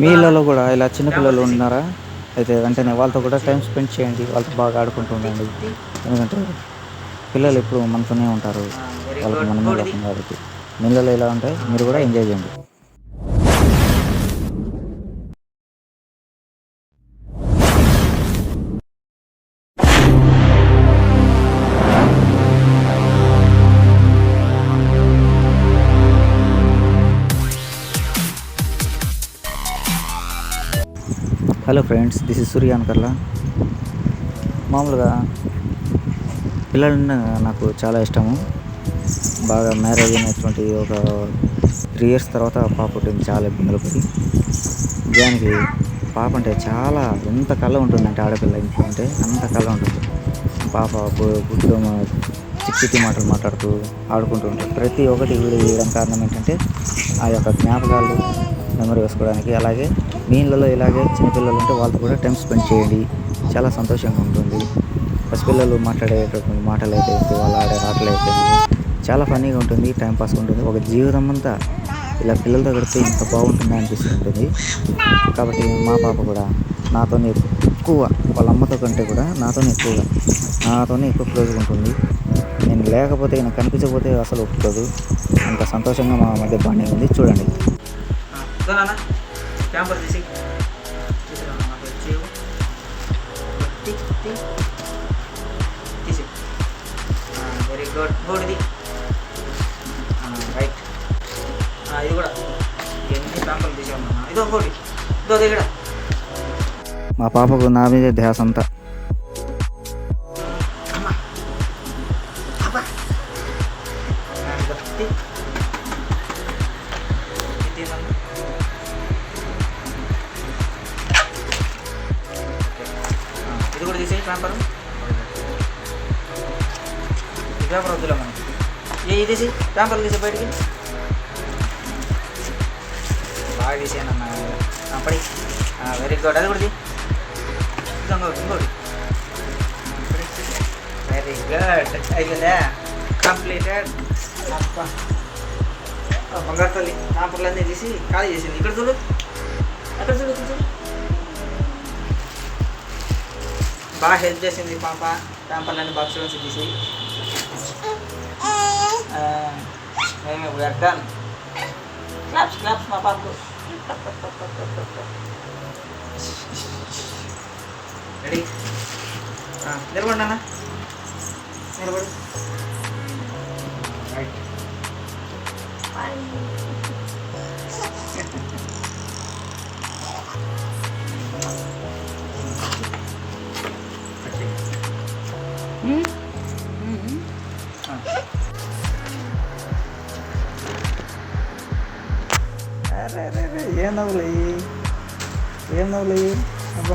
మీ ఇళ్ళలో కూడా ఇలా చిన్నపిల్లలు ఉన్నారా? అయితే వెంటనే వాళ్ళతో కూడా టైం స్పెండ్ చేయండి. వాళ్ళతో బాగా ఆడుకుంటూ ఉండండి. ఎందుకంటే పిల్లలు ఎప్పుడు మనతోనే ఉంటారు. వాళ్ళకి మనమే లోకం కాబట్టి. మీ ఇళ్ళలో ఇలా ఉంటాయి, మీరు కూడా ఎంజాయ్ చేయండి. హలో ఫ్రెండ్స్, దిస్ ఇస్ సూర్య అనకర్లా. మామూలుగా పిల్లలంటే నాకు చాలా ఇష్టము. బాగా మ్యారేజ్ అయినటువంటి ఒక 3 ఇయర్స్ తర్వాత పాప పుట్టింది. చాలా ఇబ్బందులు పడి నిజానికి పాప అంటే చాలా ఎంత కళ ఉంటుందంటే ఆడపిల్ల ఇంట్లో ఉంటే అంత కళ ఉంటుంది. పాప బుడ్డు చిట్టి మాటలు మాట్లాడుతూ ఆడుకుంటూ ఉంటుంది. ప్రతి ఒక్కటి వీడియో తీయడం కారణం ఏంటంటే ఆ యొక్క జ్ఞాపకాలు మెమరీ వేసుకోవడానికి. అలాగే మీ ఇళ్ళలో ఇలాగే చిన్నపిల్లలు ఉంటే వాళ్ళతో కూడా టైం స్పెండ్ చేయండి. చాలా సంతోషంగా ఉంటుంది. పసిపిల్లలు మాట్లాడేటటువంటి మాటలు అయితే వాళ్ళు ఆడే ఆటలు అయితే చాలా ఫన్నీగా ఉంటుంది, టైంపాస్గా ఉంటుంది. ఒక జీవితం అంతా ఇలా పిల్లలతో గడిపితే ఇంత బాగుంటుంది అనిపిస్తుంటుంది. కాబట్టి మా పాప కూడా నాతోనే ఎక్కువ, వాళ్ళ అమ్మతో కంటే కూడా నాతోనే ఎక్కువ క్లోజ్గా ఉంటుంది. నేను లేకపోతే, నాకు కనిపించకపోతే అసలు ఒప్పుకోదు. అంత సంతోషంగా మా మధ్య బాండింగ్ ఉంది. చూడండి. Very good. ఇంకోటిది రైట్. ఇది కూడా ఎన్ని ప్యాంపర్లు తీసేమన్నా. ఇదో ఇంకోటి, ఇదో ఇక్కడ. మా పాపకు నా మీద ధ్యాస అంతా. ఇది కూడా తీసేయి పేపర్. ఈ పేపర్ వద్దులే మనకి. ఇది తీసి పేపర్లు తీసే బయటికి బాగా తీసేయనన్నా. పడి. Very good. అది కూడా ఇంకోటి. Very good. అయిపోయిందా? కంప్లీటెడ్. బంగారు తల్లి పేపర్లన్నీ తీసి ఖాళీ చేసింది. ఇక్కడ చూడు, అక్కడ చూడు. బాగా హెల్ప్ చేసింది పాప. పేపర్లన్నీ బాక్స్లో తీసి మేమే వీఆర్ డన్. క్లాప్స్ మా పాపకు. రెడీ? నిలబడి నాన్న, నిలబడి. రైట్. ఏం నవ్వులు అబ్బా,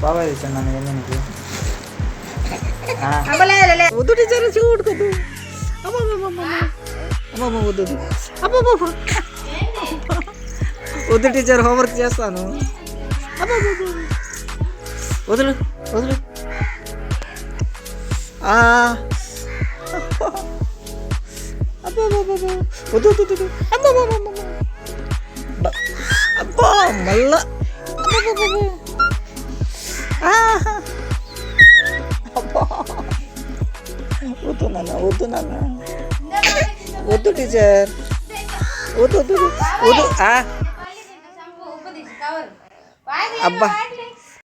బాగా తెచ్చాను నన్ను ఏం నీకు. వద్దు టీచర్, చూడుకోద్దు. అమ్మమ్మ వద్దు. వద్దు టీచర్, హోంవర్క్ చేస్తాను. వదులు. వద్దు. అబ్బా మళ్ళా. వద్దు నాన్న. వద్దు టీచర్, వద్దు. అబ్బా